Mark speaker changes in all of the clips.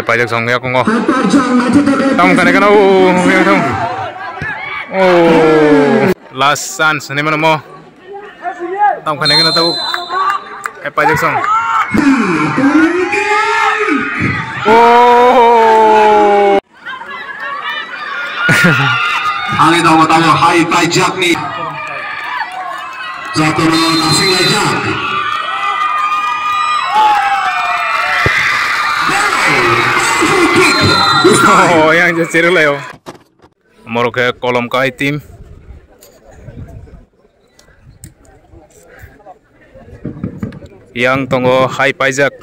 Speaker 1: pajak song ya kongo tam kane kana ya thong last chance ni mana mo tam kane kana tau pajak song
Speaker 2: Angin tahu hai pajak nih satu asing aja.
Speaker 1: Oh, yang jadi lah yo. Moro ke kolom kai tim. Yang tunggu hai pajak.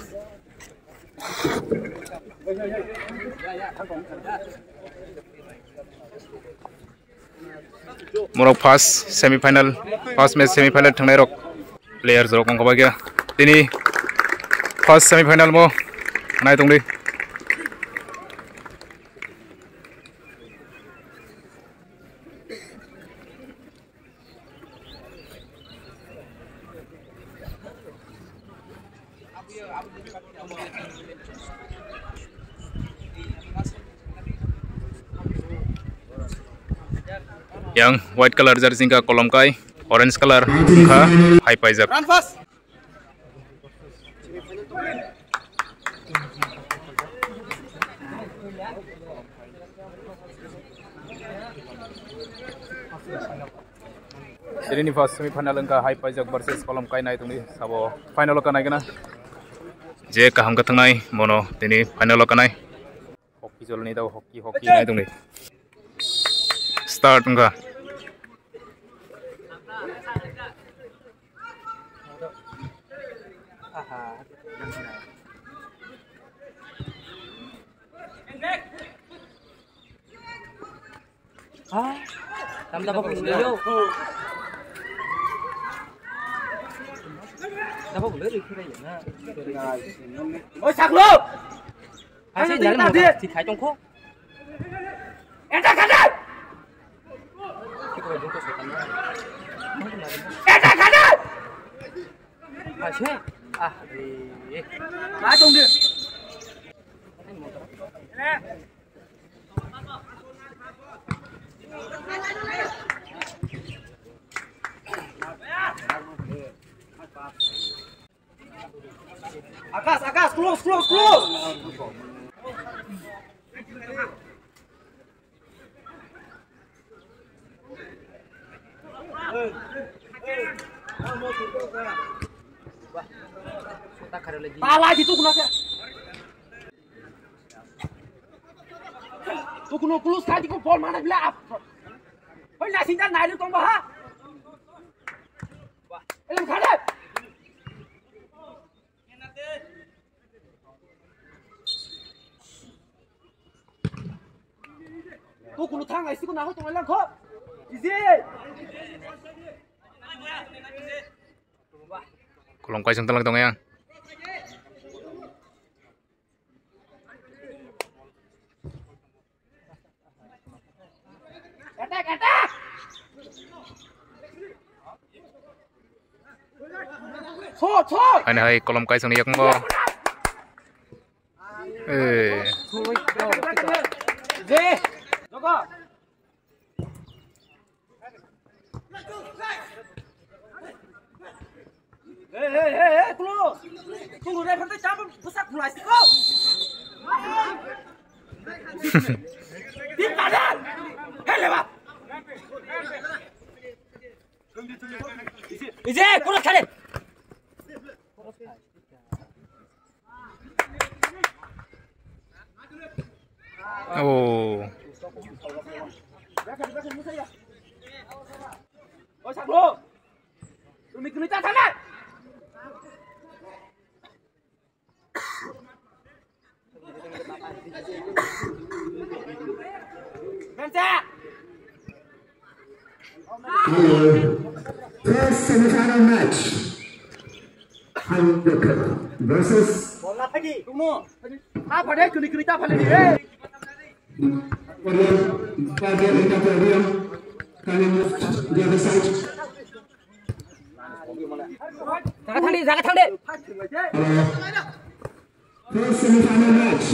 Speaker 1: Moro first semifinal, first match semifinal thangnai rok players rok ongko bagia. Tini first semifinal mo nai tungdi. Yang white color jersey ka kolom kai, orange color ka high pajak. Run fast. Jadi ini first semifinal ka high pajak versus kolom kai nai tungdi sabo final ka nai kana. Je kaham ka thangnai mono tini final ka nai. Hockey jol ni daw hockey nai tungdi. Start enggak?
Speaker 3: Tama ba kung lilo? Dapat boleh dikira ya na. Oh saklo! Asyik dalam motor si Thái Trung Quốc. Enak kanan! Enak kanan! Asyik. Lái tung đi. Akas, close. Pala gitu kenapa? Tuh kuno kulus tadi kok bol mana bila apa? Hoi nasi dan naik itu bah. Elam kadet. Tuh kuno thang ai sih kuno aku tuh elam kok. Easy.
Speaker 1: Kolom kai sung talang tong yang.
Speaker 3: Attack! Thôi!
Speaker 1: Anh hai kolom kai sung ni yak mo.
Speaker 3: Dê! Jogo! Hei, keluar! Tunggu deh, nanti cabut besar mulai sih kau. Di kanan! Hei, lewat! Ije, kurang kali!
Speaker 1: Oh.
Speaker 3: Oh, saklo! Tumikini ta sana!
Speaker 2: First semifinal match. Versus
Speaker 3: Bola pergi. Tunggu. Apa deh kini-kini apa lagi?
Speaker 2: Father Interperium. Can you move to the other side?
Speaker 3: Jangan thang đi.
Speaker 2: Hello. First semifinal match.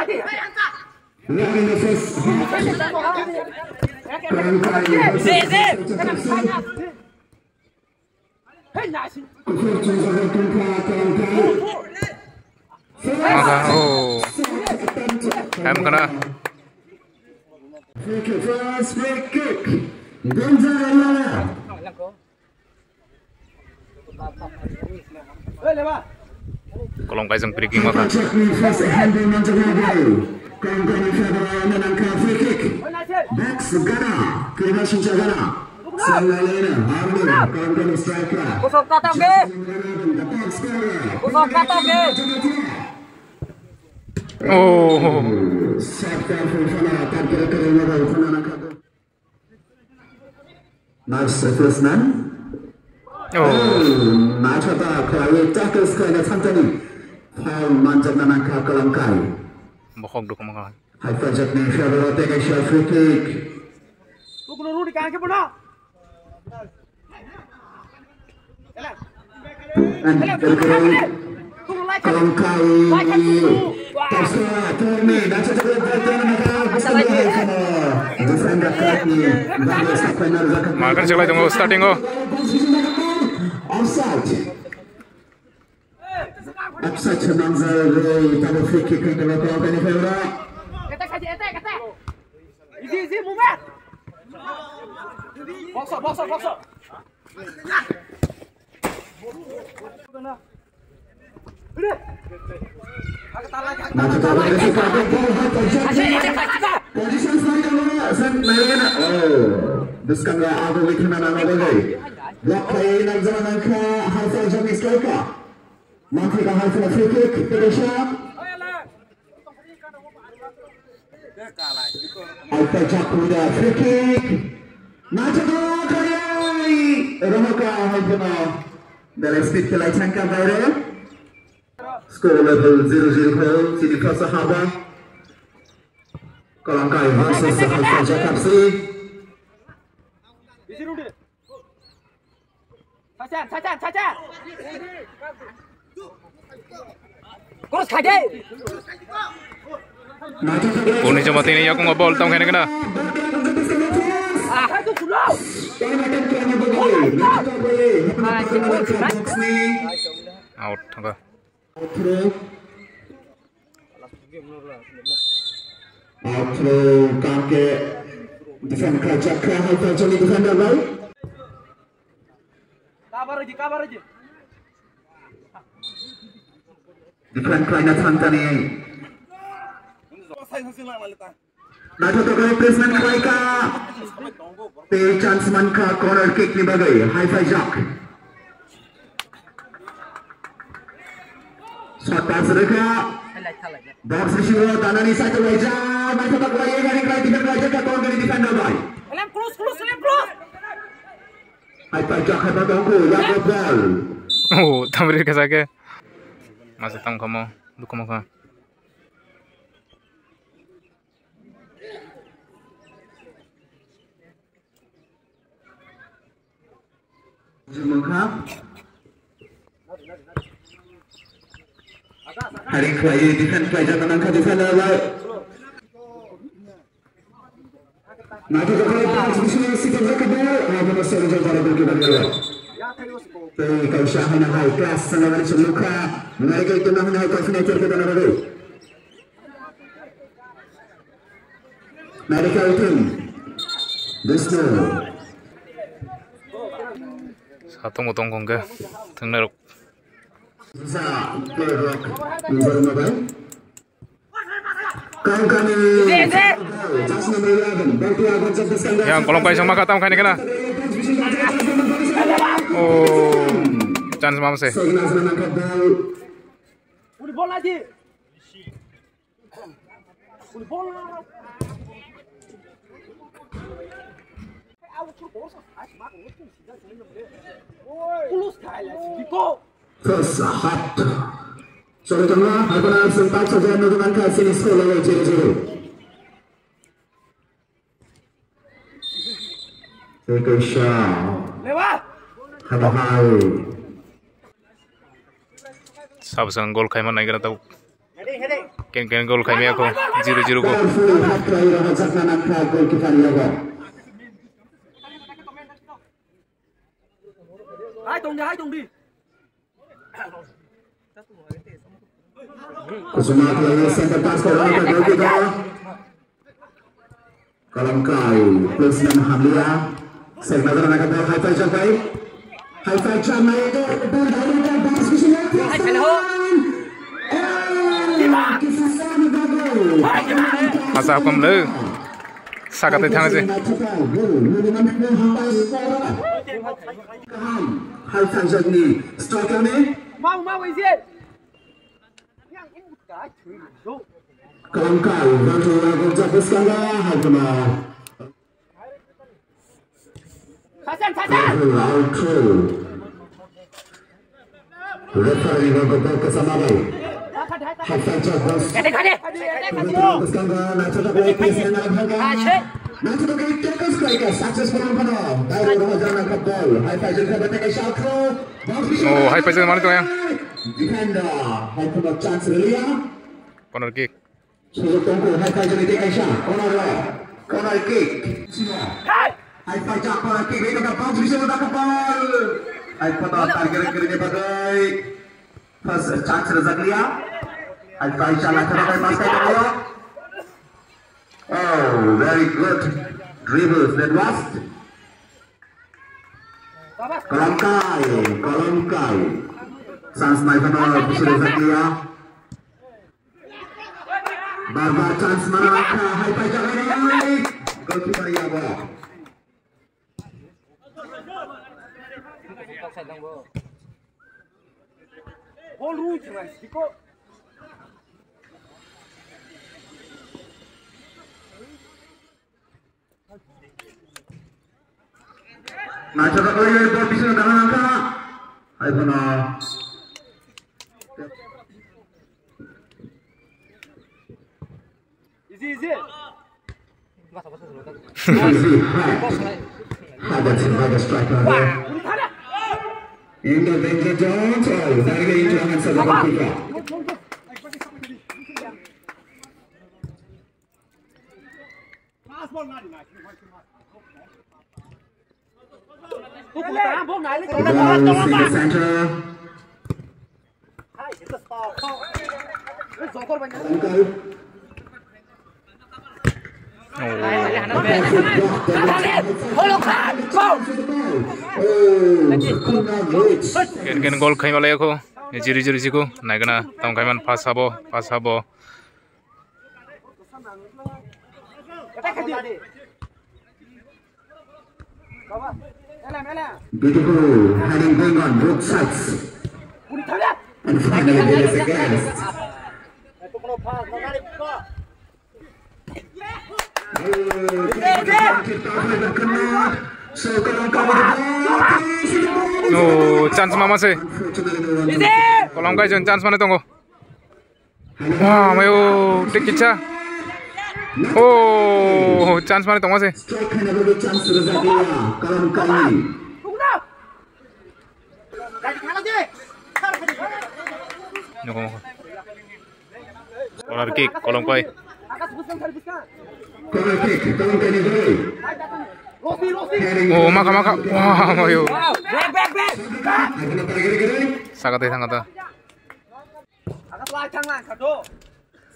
Speaker 2: Now in the first half, Kalangkai
Speaker 1: Maka em kena.
Speaker 2: First free kick. Gonzalo.
Speaker 1: Kolom kai sang free maka.
Speaker 2: First handle Montenegro. Kalangkai Federal menangkan free kick. Max Gana. Kirmashin Gana. Sangalena. Armin. Kalangkai striker.
Speaker 3: Kusok tatap ke. Kusok tatap ke.
Speaker 1: Oh.
Speaker 2: Nice first man. Machata kalau tackle sekali santai. Paul manjat menangkap Kalangkai.
Speaker 1: Bokok duk maka.
Speaker 2: High five ni Federal take a shot free kick.
Speaker 3: Tu kena rudi kan ke pun nak?
Speaker 2: And Kalangkai.
Speaker 1: Makan sila tunggu starting go.
Speaker 2: Offside. Offside Manzal double free kick ke Kalangkai Federal.
Speaker 3: Kata. Easy, movement. Box.
Speaker 2: Bukanlah aku bikin nama lagi. Block play nak zaman ke Haifaz Jami striker. Nanti ke Haifaz free kick ke shot. Haifaz Jakuda free kick. Nachado kali. Ramaka Haifaz. Dari speed ke light angka viral. Score level 0-0 sini fasa haba. Kalangkai versus Haifaz Jakapsi.
Speaker 3: Saja. Kurus kaje.
Speaker 1: Uni coba ini aku ngobol tong kena.
Speaker 3: Itu pulau.
Speaker 1: Out tangga.
Speaker 2: Outro kamke defend kerja Haifaz Jami defender baik.
Speaker 3: Kabar aja.
Speaker 2: Defend Kleiner Santani. Nato kali placement Klaika. Pe chance manka corner kick ni bagai Haifaz Jak. Shot pass mereka. Box Shiro tanani satu aja. Nato tak lagi dari defend aja ke corner dari defender baik.
Speaker 3: Lem close.
Speaker 2: Haifaz Jak Haifaz Tongku yang ball.
Speaker 1: Oh, tamrir kasake. Masih tang kamu, duk kamu kan.
Speaker 2: Hari kali defend pelajar menangkap defender baik. Nato tak lagi di sini sikap mereka ball. Masih ada jalan berkibar jalan. Kau syahana high class sangat macam luka. Mereka itu nak high class nature kita nak ada. Mereka itu. Desno.
Speaker 1: Satu motong kongga, tengner.
Speaker 2: Bisa. Nomor berapa? Kau kami. Just number 11. Berarti akan sampai
Speaker 1: Yang kolom kai sang maka tam kai kena. Oh, chance mam se.
Speaker 3: Udah bola aja. Udah bola. Kulus kaya Diko.
Speaker 2: Tersahat. Sorry tengah, akan sempat saja menentukan kasih skor level 0-0. Sekesha.
Speaker 3: Lewat.
Speaker 2: Habahai.
Speaker 1: Sab sang gol kai man naik kena tahu.
Speaker 3: Heading.
Speaker 1: Ken gol kami aku 0-0 go.
Speaker 2: Powerful haprai Rohak Saknanaka goalkeeper Yogo. Kusuma player center pass ke Rohak goalkeeper. Kalangkai plus 6 Hamlia. Segnagar nak ball high five jump baik. High five jump naik ke berdari dan baris ke sini.
Speaker 1: Masa aku melu. Sakat itu aja.
Speaker 2: High five jump ni. Striker ni.
Speaker 3: Mau izin.
Speaker 2: Kalangkai bantu lagu jabuskan lah. Haguna. Referee bergabung ke sana baik. Hafal jabus. Teruskan ke nanti tak boleh kisah nak harga. Nanti tak boleh tackle striker. Sukses penuh. Dari rumah jalan ke ball. High five juga bertekan Shalko.
Speaker 1: Oh, high five mana tu yang?
Speaker 2: Defender. High five chance Relia.
Speaker 1: Corner kick.
Speaker 2: Sudah tunggu. High five jadi tekan Shal. Corner kick. High five jumper kick itu ke box bisa letak ke ball. High five target ini bagai first chance Razaklia. High five salah terbaik pasca itu. Oh, very good dribbles that was. Kalangkai. Chance naik pada Razaklia. Barbar chance mana? High five jangan naik. Goalkeeper Yago. Nah, coba kalian buat bisa dengan angka. Ayo benar.
Speaker 3: Easy.
Speaker 2: Ada striker. Hingga Benja Jones, dari itu akan sahabat kita.
Speaker 1: Ken gol kami malay aku 0-0 siku. Naik na tam kami man pass habo.
Speaker 2: Beautiful heading going on both sides. And finally there is a guest.
Speaker 1: Oh, chance mama sih. Kolam kai chance mana tunggu. Wah, mayo tik kicha. Oh, chance mana tunggu sih.
Speaker 2: Chance Razaklia. Kalangkai.
Speaker 1: Noko. Corner kick, kolam kai.
Speaker 2: Corner kick, Kalangkai ni boleh.
Speaker 1: Oh, maka. Wah, mayo.
Speaker 3: Back.
Speaker 1: Sakatay.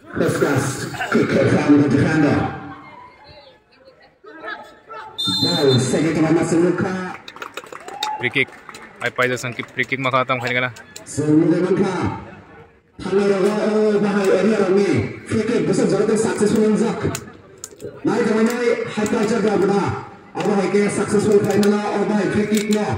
Speaker 2: First class kick from the defender. Ball segi tengah masuk muka.
Speaker 1: Free kick. Ay paida sangki free kick makatam kani kana.
Speaker 2: Semula muka. Thangai bahai area ni. Free kick besar jadi successful anjak. Naik jamannya hatta jaga benda. Apa hai successful final lah. Apa hai free kick lah.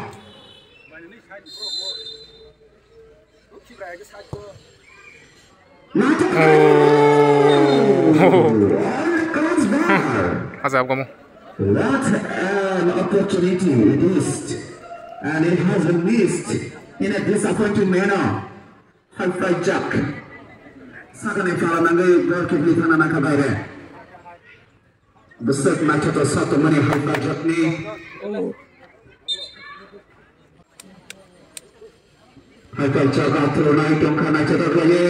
Speaker 2: Azab kamu. What an opportunity it is, and it has been missed in a disappointing manner. High Jack. Sakane fala nangai ball ke beli tanah nak bayar. Besar macam tu satu mani High Jack ni. hai pajak turunai tongkana cetak lagi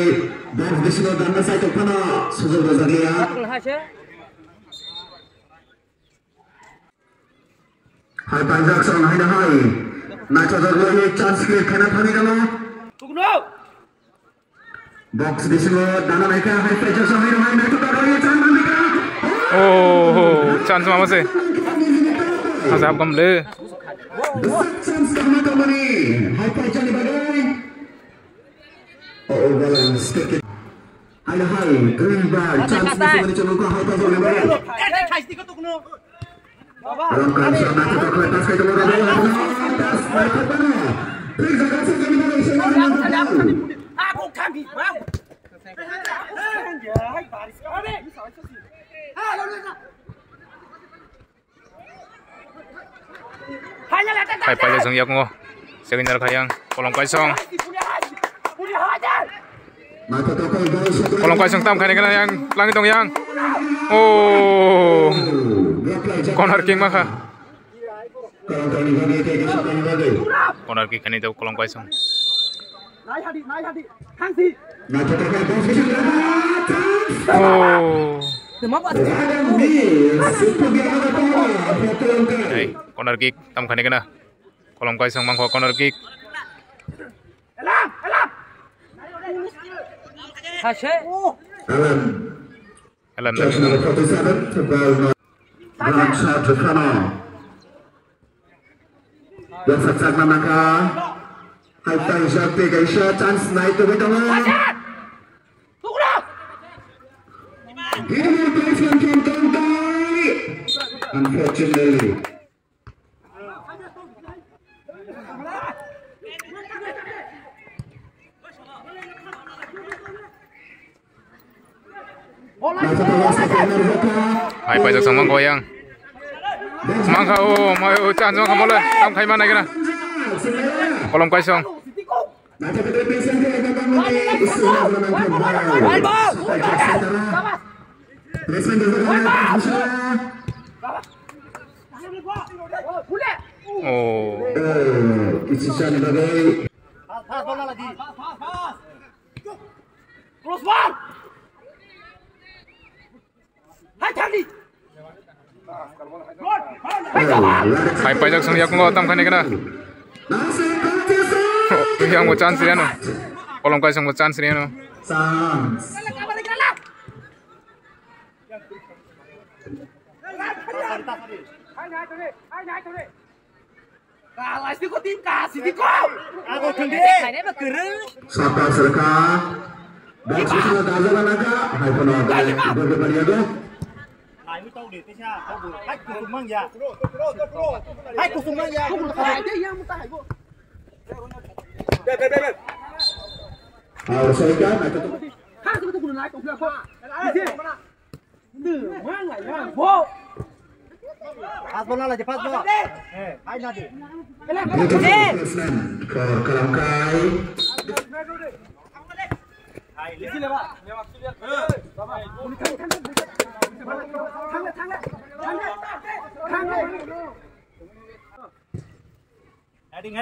Speaker 2: box di sini dan saya tongkana sudah berjaya hai pajak sang hai hai na cetak lagi chance ke kena thani kano box di sini dan mereka hai pajak sang hai hai na cetak lagi chance mandika
Speaker 1: chance mama se asap kam le
Speaker 2: chance kena kembali hai pajak di bagai balance hai hai green bar chance di sini coba hai pajak di bagai dalam keadaan nak cetak lepas ke tempat bola atas mereka mana please jangan saja di bawah saya
Speaker 3: aku kami mau hai baris kami
Speaker 1: hai pajak sang yak ngo sekitar kayang kolong kosong kolong kosong tam kane kana yang langit dong yang corner kick maka corner kick kane itu kolong kosong corner kick tam kane kana kolong kosong mangko corner kick Alan
Speaker 2: yang sejak namaka hai pajak tiga chance naik ke bawah ini pelisian kembali unfortunately
Speaker 1: hai pajak sang mangko yang semangka mau chance mangka bola tam khai mana kena kolong kosong hai pajak sang yak ngo tam kane kena yang mau chance dia no kolong kosong mau chance dia no
Speaker 2: Sapa serka dan sudah dalam naga hai penonton berbeda tu
Speaker 4: hai mới tao để tới xa tao vừa hai cục mang ya hai cục mang ya
Speaker 2: harus saya kan
Speaker 4: pas bola lah cepat bola hai nanti
Speaker 2: kelangkai
Speaker 4: hai di sini pak heading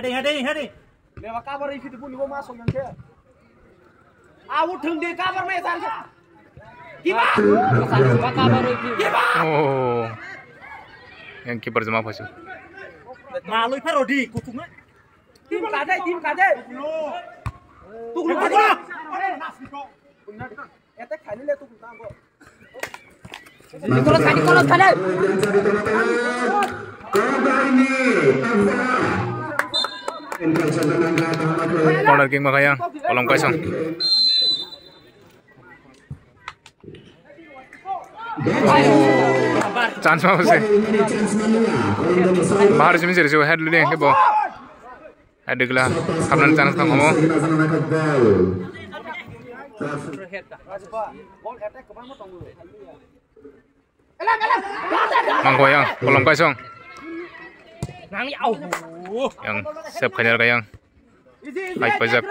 Speaker 3: lewat kabar itu pun ibu masuk yang saya awut di kabar mesan gimana kabar itu
Speaker 1: yang kiper jema pasu
Speaker 4: malu parodi kucingnya
Speaker 3: tim kade tunggu etek kali le tunggu tambo Nicolas kade
Speaker 1: corner kick makanya kolong kosong chance mau sih bahar sini sih head lu deh ke bawah head gila kapan chance tang ngomong mangkoyang kolong kosong yang siap kejar kayang hai pajak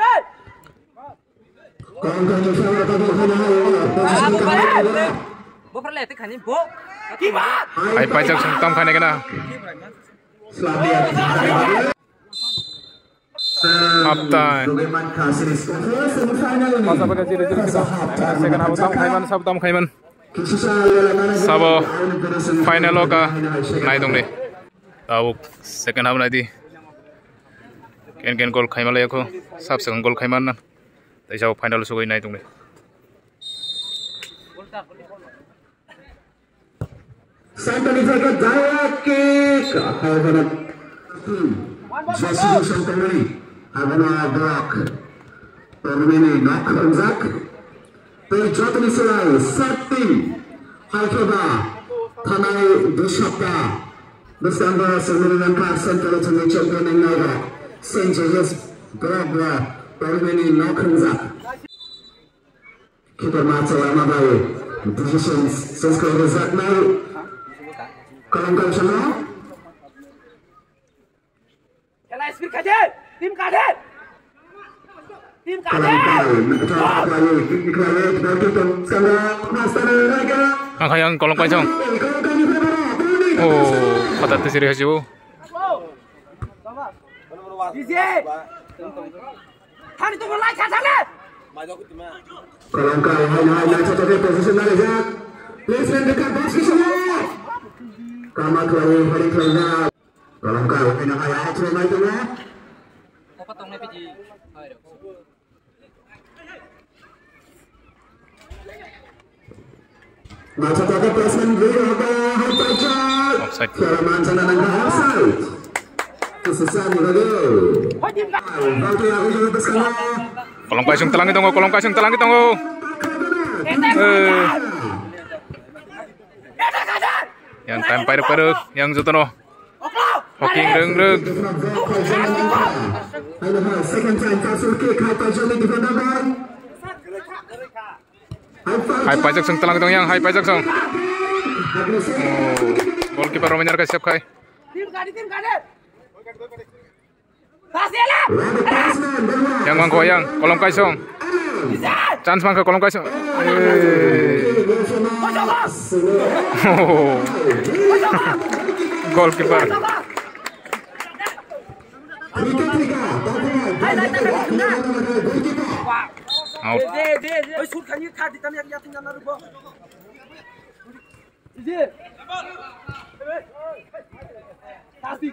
Speaker 1: hai pajak tam khane kena Half time. Masa pakai ciri kita. Second half tam khaiman sab tam khaiman. Sabo final loka naik dong deh. Tahu second half nanti. Ken gol khaiman lagi aku. Sab second gol khaiman na. Tapi jauh final sugoi naik dong deh.
Speaker 2: Sampai jaga direct kick. Jesse Santoni. Abana block. Permini knock Zak. Perjalanan selai setting. Halkeba. Tanai Dushapta. Bersama sembilan persen kalau champion yang naga. Saint George's Brabra. Permini knock Zak. Kita macam lama baik. Positions sesuai Zak naik. Kalau semua.
Speaker 3: Kalau speed kajet, tim kajet.
Speaker 1: Yang kolong kacang. Oh, patat tu serius je.
Speaker 3: DJ. Hari tu mulai kacangnya.
Speaker 2: Kolong hanya satu posisi saja. Placement dekat bos semua. Kamat lagi hari kelima. Kolong hanya ayat cuma itu ya.
Speaker 3: Apa tong ni PG?
Speaker 2: Macam tadi placement video
Speaker 1: offside.
Speaker 2: Kelamaan sana nangka offside. Kesusahan lagi.
Speaker 1: Kolong kacang telang itu kolong kacang telang itu Yang tempel peruk, yang jutono. Hoking reng. Hai pajak sung telang itu yang hai pajak sung. Goalkeeper Romaner ka siap kai.
Speaker 3: Tim kadet. Pasialah.
Speaker 1: Yang mangko yang kolong kacang. Chance mangko kolong kacang. Goalkeeper. Out.
Speaker 3: Shoot kan you cut kita yang tinggal naruh bawah. Kasih.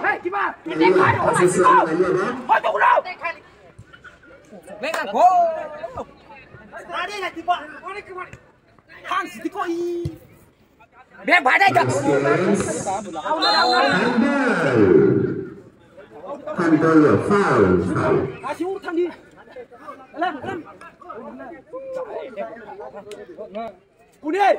Speaker 3: Hei, gimana? Ini kau Venga, gol! Ada lagi, Pak. Hans dikoi. Biar badai tak.
Speaker 2: Handball foul.
Speaker 3: Kasih urutan dia. Alam. Punit.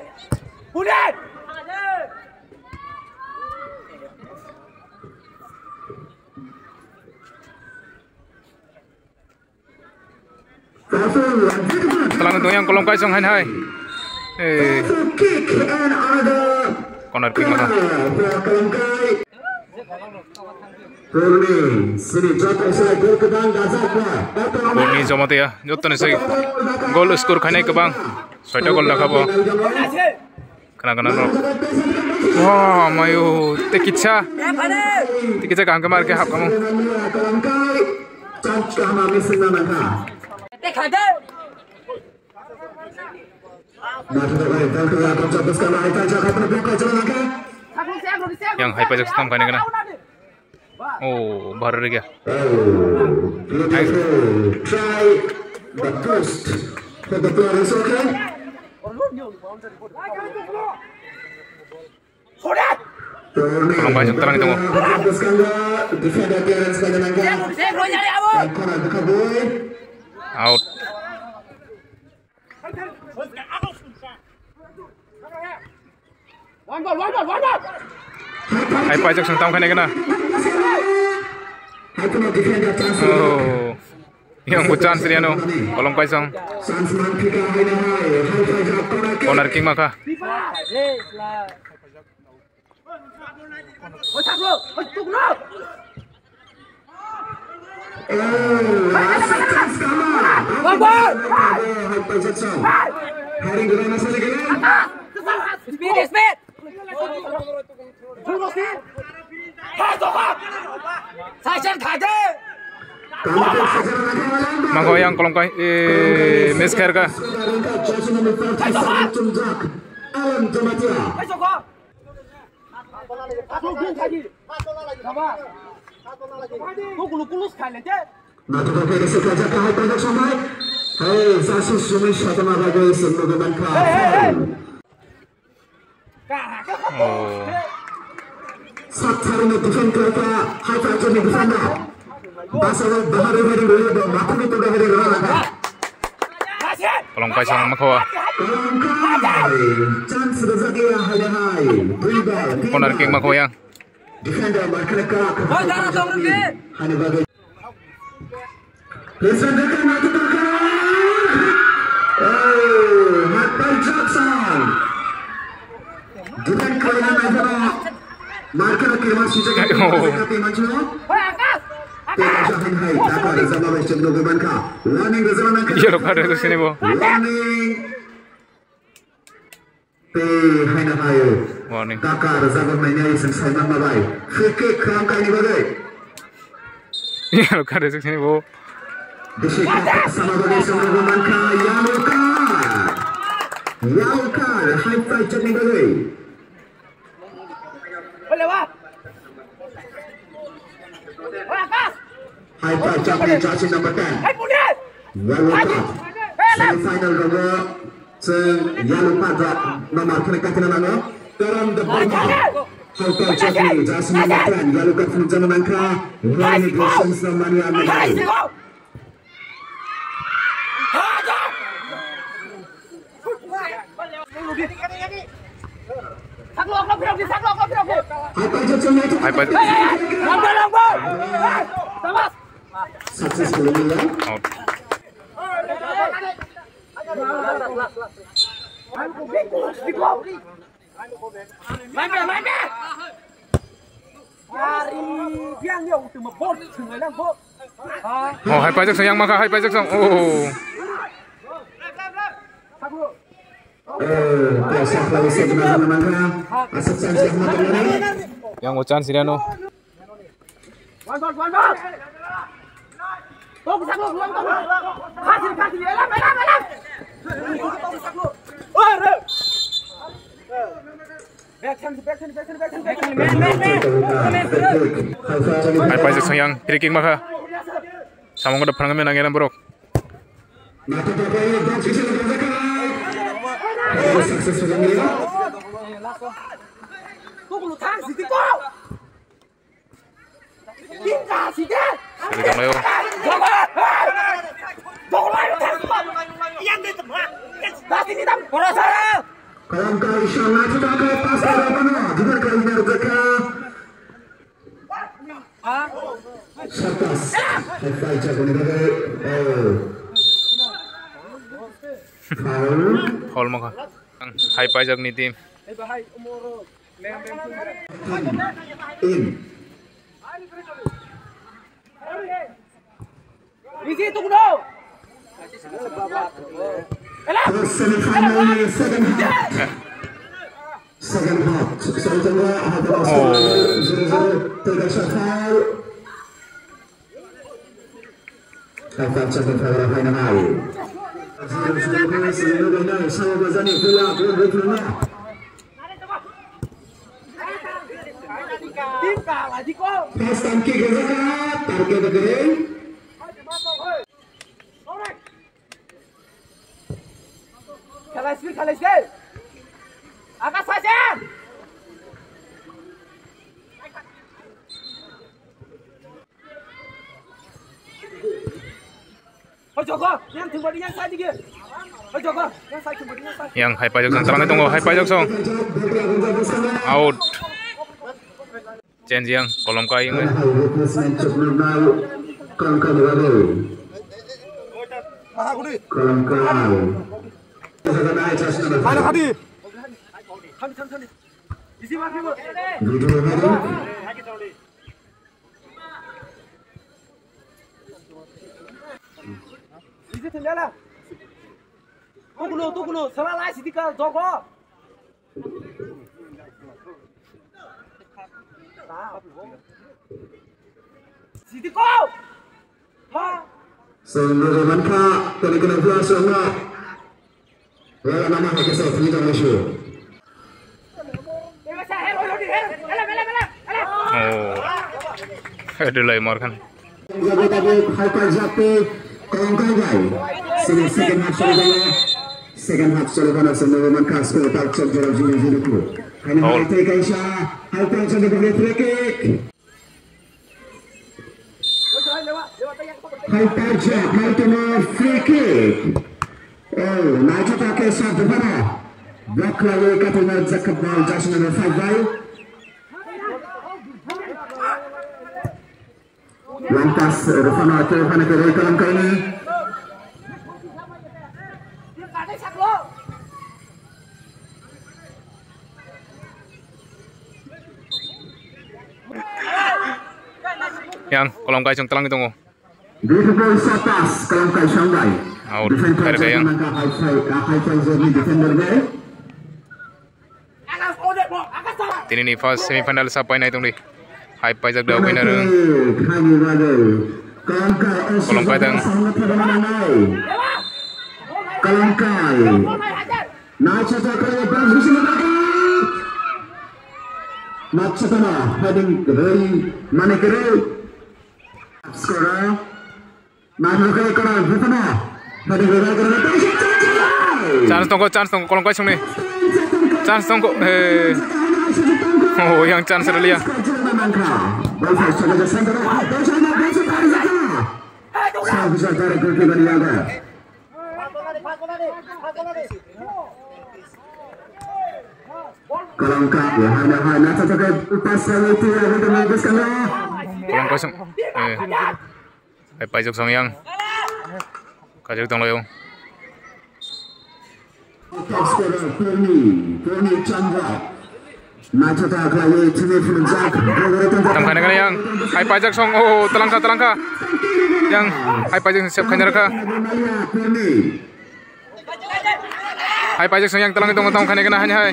Speaker 1: Telang itu yang kolong kacang hai. Corner kick mana? Purni jomate ya. Joto ni sih. Gol skor kane ke bang. 6 gol dah kabo. Kena no. Wah, mayu tekicha kang kemar ke hap kamu. Yang hai pajak stam kane kena. Oh, baru lagi ya.
Speaker 2: Try the first for the players, okay?
Speaker 1: Kolong kacang terang itu. Out.
Speaker 3: One ball.
Speaker 1: Hai pajak sentam kena. Oh, yang bucan seriano. Kolong kacang. Corner kick maka.
Speaker 3: Speed.
Speaker 1: Magoyang Kolongkai Mesker ka. Kolongkai sang Makoa. Corner kick Magoyang. Yellow card itu sini bu. Warning. Yellow card itu sini bu.
Speaker 2: High-five champion jersey number 10. Yellow card. Semi-final nomor yellow card nomor kenekaan nama dalam depan. High-five champion jersey number 10. Yellow card penunjuk menangka. Rani Gosens namanya menang.
Speaker 1: High-five.
Speaker 2: Successful
Speaker 1: Out. Oh, high five yang maka high five oh. Yang ucan Siriano. High five yang tricking maka. Sama ngada pernah menang yang buruk. Berikan Leo.
Speaker 2: Kolongkai sangat sudah ke pas mana juga kali ini mereka Sarkas high jago nih
Speaker 1: Foul maka. High five nih tim.
Speaker 2: in
Speaker 3: Isi tunggu dulu.
Speaker 2: semifinal second half selanjutnya ada tiga shot foul high champion final Pass and kick target again.
Speaker 3: Kalah. Akas saja.
Speaker 1: Yang high five terang itu high five out. Change yang Kolongkai yang
Speaker 3: Tunggu, salah lagi sedikit, Joko.
Speaker 2: Sehingga mereka kena puas semua. Lalu nama mereka saya tidak masuk.
Speaker 1: Oh, ada lagi markan.
Speaker 2: Jago tadi Haikal Japi Kongkai. Second half Solomon. Second half Solomon semua mereka skor tak jarak jauh tu. Hanya Haikal Kaisha. Haikal jadi bagi free kick. Haikal Japi free kick. Oh, naik pakai satu mana? Blok lalu katanya Jacob ball just number 5 by. Lantas Rufana ke dalam kali ini.
Speaker 1: Yang kolom kai telang itu ngo.
Speaker 2: Beautiful shot pass kolom kai Shanghai.
Speaker 1: Out. Ada yang. Ini first semifinal sampai naik tunggu. Hai pajak dah winner. Kolom kai tang.
Speaker 2: Kolom kai. Naik saja kerja berhasil menang. Macetana heading dari mana kira? Skora. Mana kira kira berapa? Heading dari kira
Speaker 1: Chance tunggu kolom kai sini. Chance tunggu. Oh, yang chance ada lihat.
Speaker 2: Kolom kai hanya saja pas itu yang kita menghabiskan.
Speaker 1: Kolom kosong. Hai pajak sang yang. Kajar tong loyo.
Speaker 2: Top scorer Tony Chandra. Maceta kali ini Funjak.
Speaker 1: Tamkan yang. Hai pajak song. Oh, telangka. Yang hai pajak siap kanjar ka. Hai pajak song yang telang itu ngotong kane kena hanya hai.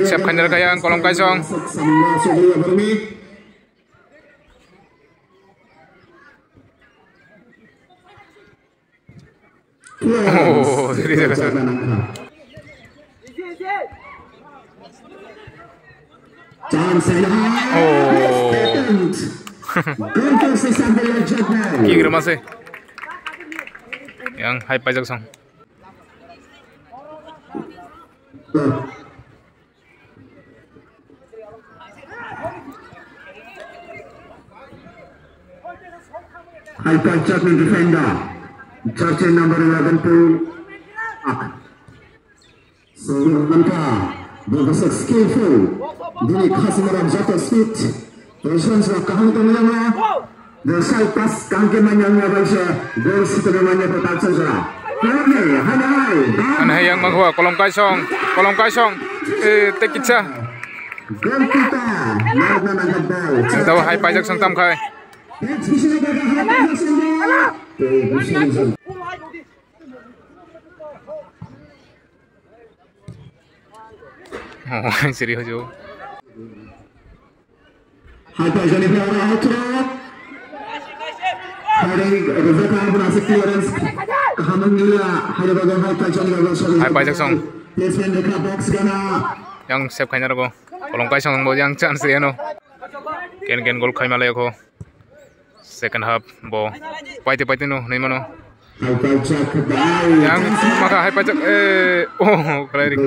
Speaker 1: Siap kanjar ka yang kolom kai song. Oh, jadi saya kasar. Oh. King masih. Yang hai pajak song.
Speaker 2: Hai pajak defender. Jersey number 11 to Manta begitu skillful dini kasih merah jatuh speed position sudah kahung temennya desai pas kangke manyangnya baca gol situ namanya pertahanan sudah
Speaker 1: hanya yang menghua kolom kai song tekica
Speaker 2: gol kita mana nangkap bal
Speaker 1: tahu hai pajak song tam kai. Oh, serius jo.
Speaker 2: Hai pajak ni orang outro. Hari rezeki pun asik clearance. Kamu nila hari bagai hai pajak ni bagai sorry.
Speaker 1: Hai pajak song.
Speaker 2: Placement dekat box gana.
Speaker 1: Yang siap kanyar ko. Kolom kai song mo yang chance no. Ken gol khai malay ko. Second half bo paiti no nei mano yang maka hai pajak oh kelari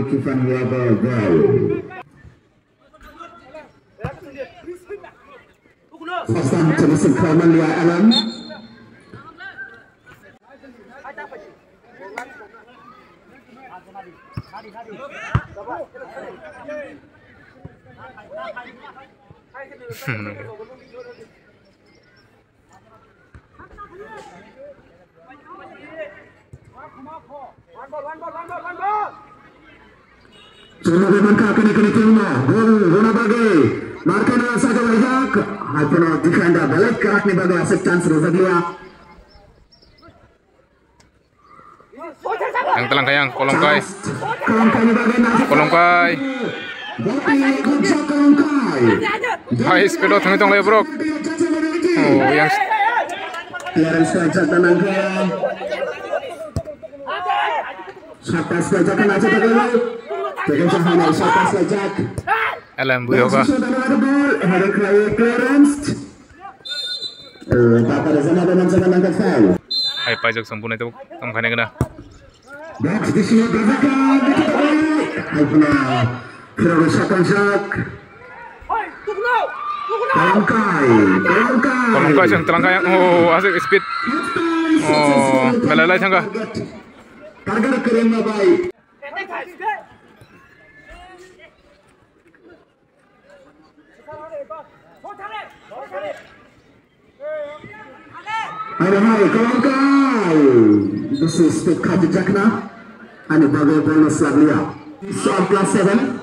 Speaker 2: Pasang jenis kaman dia alam Cuma mereka kena terima gol bola bagi markan saja banyak hanya defender balik kerak ni bagi aset chance Rosalia
Speaker 1: yang telang kayang kolom kai High speed o thang tong le bro. Oh yang
Speaker 2: Clearance sajak tanangka. Siapa sajak kena sajak dulu. Jangan cahaya siapa sajak.
Speaker 1: alam buyoga.
Speaker 2: Ada clearance. Tak ada zaman angkat foul.
Speaker 1: Hai pajak sempurna itu tam khane kena.
Speaker 2: Box di sini berdekat. Hai pula. Kira sajak.
Speaker 1: Kolongkai yang telangkai yang asik speed. Oh, melalai sangka.
Speaker 2: Target kering baik. Hai, Kolongkai. This is speed cut jakna. Ani bagai bonus lagi ya. Soal plus 7.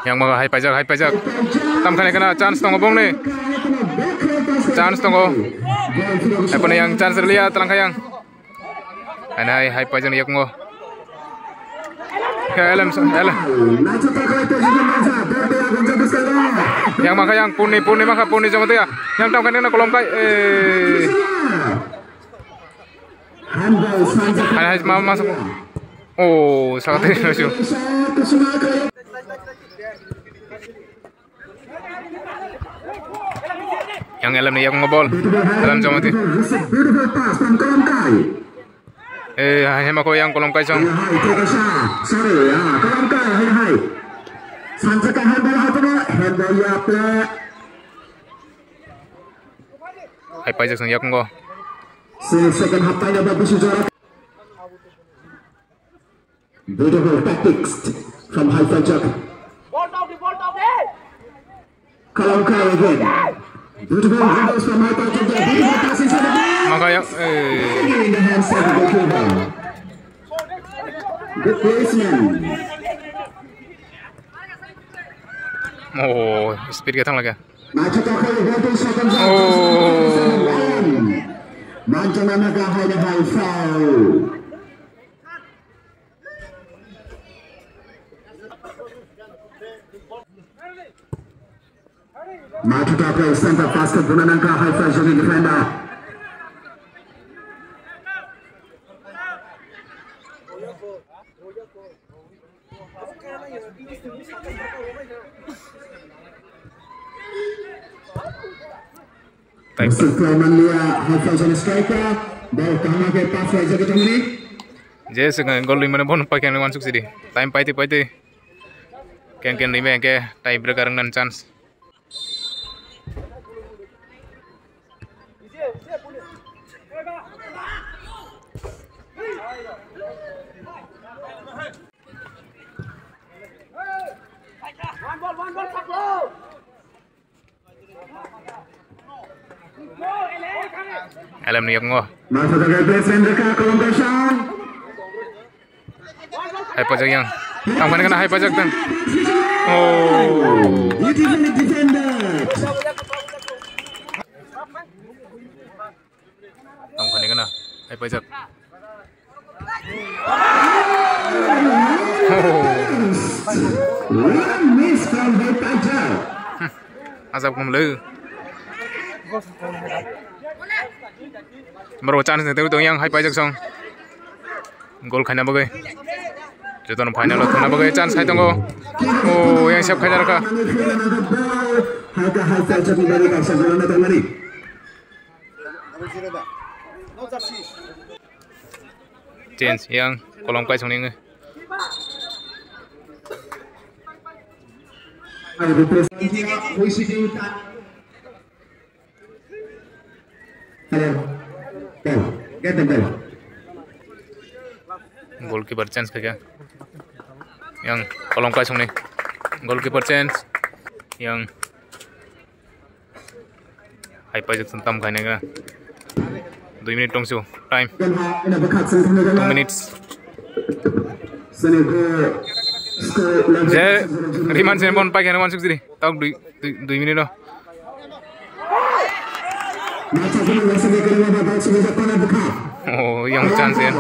Speaker 1: Yang mga hai pajak tam khane kena chance tong bong ne chance tong apa ne yang chance lia telang kayang anai hai pajak yak ngo alam yang maka yang puni maka puni jong ya yang tam khane na kolongkai anai mama masuk oh sangat lucu. Yang alam ni yang ngobol dalam jom mati. Hanya mako yang Kolongkai jong.
Speaker 2: Sorry ya, Kolongkai hai. Sancakan handball handball ya play.
Speaker 1: Hai pajak sang yak ngo.
Speaker 2: Second half time bagus juara. Beautiful tactics from High Pajak. Kolongkai again. Beautiful handles from High Pajak. Beautiful pass inside the box.
Speaker 1: Maka yang
Speaker 2: In the hands of the goalkeeper. Good placement.
Speaker 1: oh speed katang lagi.
Speaker 2: Macam tak kali holding second shot. Macam mana kah high foul. Maju tackle center basket Bunanangka high pressure defender. Sulaiman Lia high pressure striker. Ball kena ke pass aja kita ini.
Speaker 1: Jess gol lima ne bon pakai yang masuk sini. Time paiti. Ken lima ke tie breaker nan chance. Alam ni yang ngo.
Speaker 2: Masuk ke baseline mereka Kolongkai Shang.
Speaker 1: Hai pajak yang. Tam khane kena hai pajak tan. Oh.
Speaker 2: Beautifully defended.
Speaker 1: Tam khane kena hai pajak.
Speaker 2: One miss from High Pajak.
Speaker 1: Asap kumlu. Baru chance itu yang hai pajak song. Gol khana bagai. Jodoh final lo khana bagai chance hai tonggo. Oh yang siap khana raka.
Speaker 2: Harga High Pajak dari Kaisar Belanda termari.
Speaker 1: Change yang Kolongkai song ni. Goalkeeper chance kaya. Yang Kolongkai song ni. Goalkeeper chance. Yang High Pajak sentam kaya ni. 2 minit tong su time 2 minutes je riman sen bon pakai naman sukses tau 2 minit lo
Speaker 2: Macam mana biasa dia kena bawa sebesar kena buka.
Speaker 1: Oh, yang chance ya.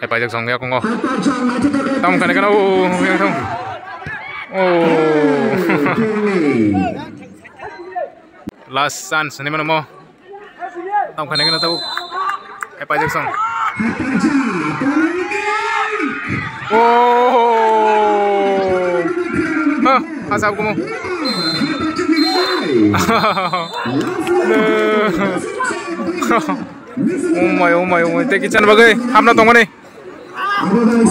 Speaker 1: Pajak song ya kongo. Tam kan oh, yang tong. Oh. Last chance ni mana mo? Tam kan tahu. Pajak song. Oh. Ah, asap kamu. Oh my, teki chan bagai. Hamna tong mana?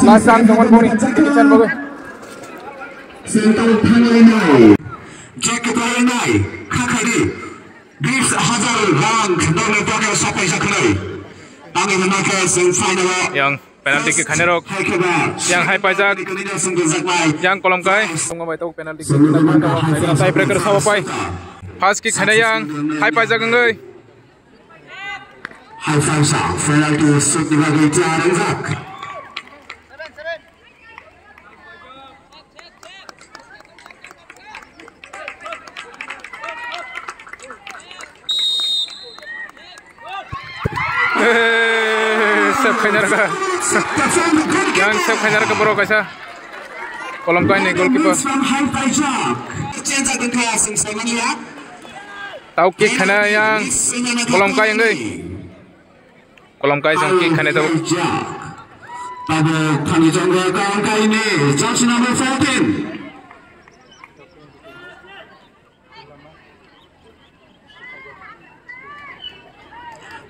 Speaker 1: Last chance tong mana? Teki chan bagai.
Speaker 2: Sental thangai nai. Jacket nai. Kakari. 20,000 rang nol pakai sampai saklai. Angin menaker sing final.
Speaker 1: Yang penalti ke Khanerok. Yang hai pajak. Yang kolom kai. Tunggu baik tahu penalti ke kita tie breaker sama pai. Pas kick Khaner yang hai pajak ngai.
Speaker 2: Hai Fausa, penalti shoot dibagi Tiara Izak.
Speaker 1: Sep Khaner ka. Yang sep Khaner ka bro kaisa. Kolom kai ni goalkeeper. Tahu kick Khaner yang kolom kai ngai. Kolom kai sang kick Khaner tahu.
Speaker 2: Abu Khani Jongga kawan kai ni jersey number 14.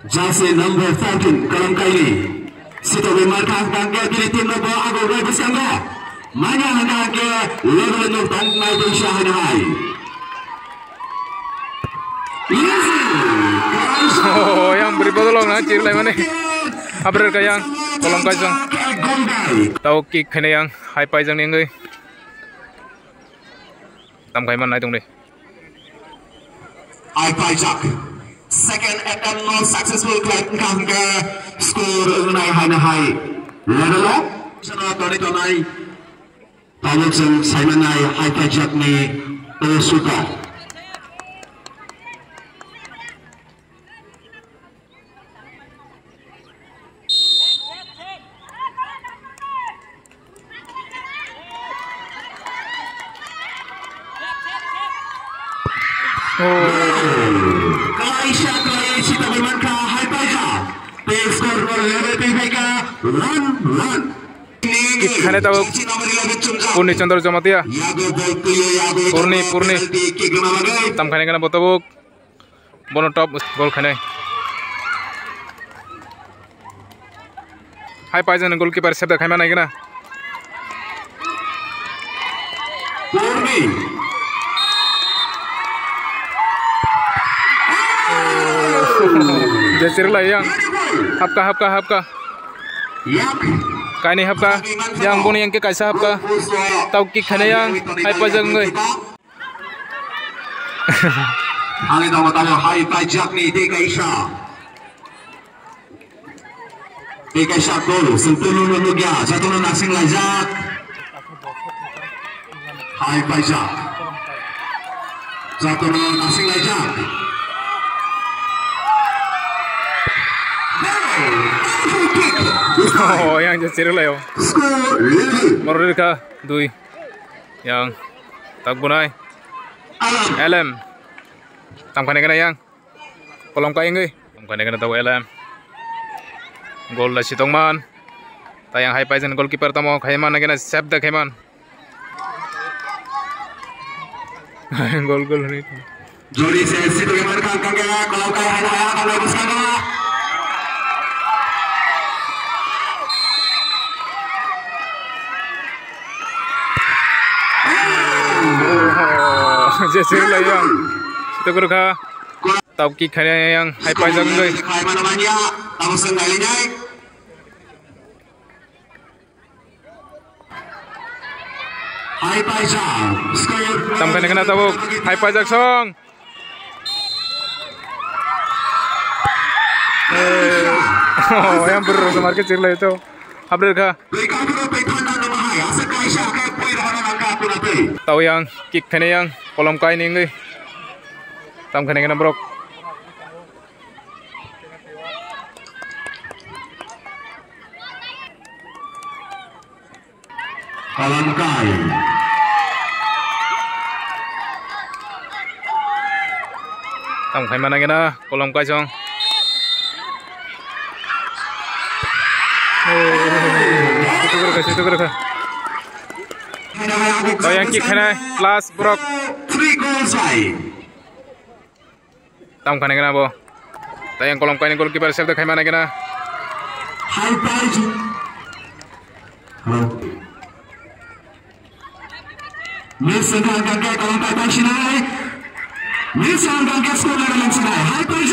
Speaker 2: Jersey number 14 kolom kai ni. Situ bermarkah bangga kini tim nomor agu rebus kangga. Mana hanya ke level nomor tong mai di Shanghai.
Speaker 1: Oh, yang beri potolong na cir lai mana? Abrar ka yang kolom kai sang. Tahu kick Khaner yang hai pai jang ni ngai. Tam kai man nai tung deh.
Speaker 2: Hai pai jak. Second attempt not successful kait kangga score nai hai. Level up. Sana tonai. Tahu jeng Simon nai hai pai jak ni suka.
Speaker 1: Khaner tahu Purni Chandra Jamatia. Purni. Tam Khaner kana botabuk. Bono top gol Khaner. Hai paijan goalkeeper sebda khaima nai kana.
Speaker 2: Purni.
Speaker 1: Jasir lah yang hapka. Kai ni hapka yang boni yang ke kaisa hapka. Tahu kick Khaner yang hai pajak ngai.
Speaker 2: Angin tahu hai pajak ni Dekaisha gol sentuh lugya jatuh nasing lajak. Hai pajak. Jatuh nasing lajak.
Speaker 1: Oh, yang jasir lah yo. Morika dui. Yang tak bunai. LM. Tam Khaner kana yang kolom kai ngai. Tam Khaner kana tahu LM. Gol lah sitong man. Tayang hai paijan goalkeeper tamo khaiman kana save da khaiman. Gol ni.
Speaker 2: Jodi se situ yang mereka kangga kolom kai hanya kalau bersama.
Speaker 1: Jasir lah yang itu kurang. Tahu kick Khaner yang hai pajak ngai.
Speaker 2: Hai pajak.
Speaker 1: Tam Khaner kana tahu hai pajak song. Oh, yang berusaha market cirla itu. Abdul ka. tahu yang kick kene yang kolom kai ning tam kene kena brok
Speaker 2: kolom kai
Speaker 1: tam kai mana kena kolom kai song situ kerja tahu yang kick kene plus brok
Speaker 2: 3 goals side
Speaker 1: tam kene kena bo tahu yang kolom kai ni goalkeeper sel tu kai mana kena
Speaker 2: high price Miss angkat ke kolom kai pensionai Miss angkat ke skor dari pensionai high price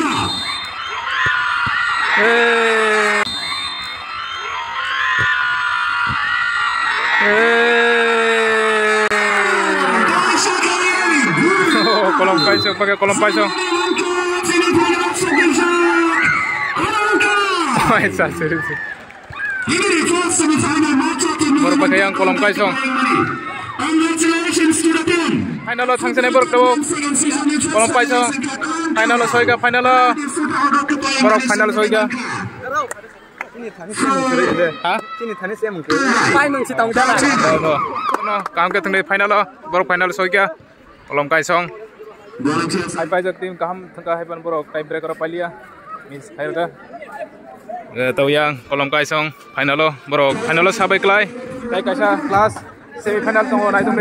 Speaker 1: kolom paiso pakai kolom paiso baru pakai yang kolom paiso final lo sang sene borok dawo kolom paiso final lo soiga final lo borok final lo soiga ha
Speaker 3: sini thani se mungkin pai mung si tong jala
Speaker 1: no kam ke tang final lo borok final lo soiga kolom kaisong hai pai jak tim kaham thangka hai pan borok time break ro palia miss khair ka tau yang kolom kaisong final lo borok final lo sabai klai kai kaisa class semi final tong nai tong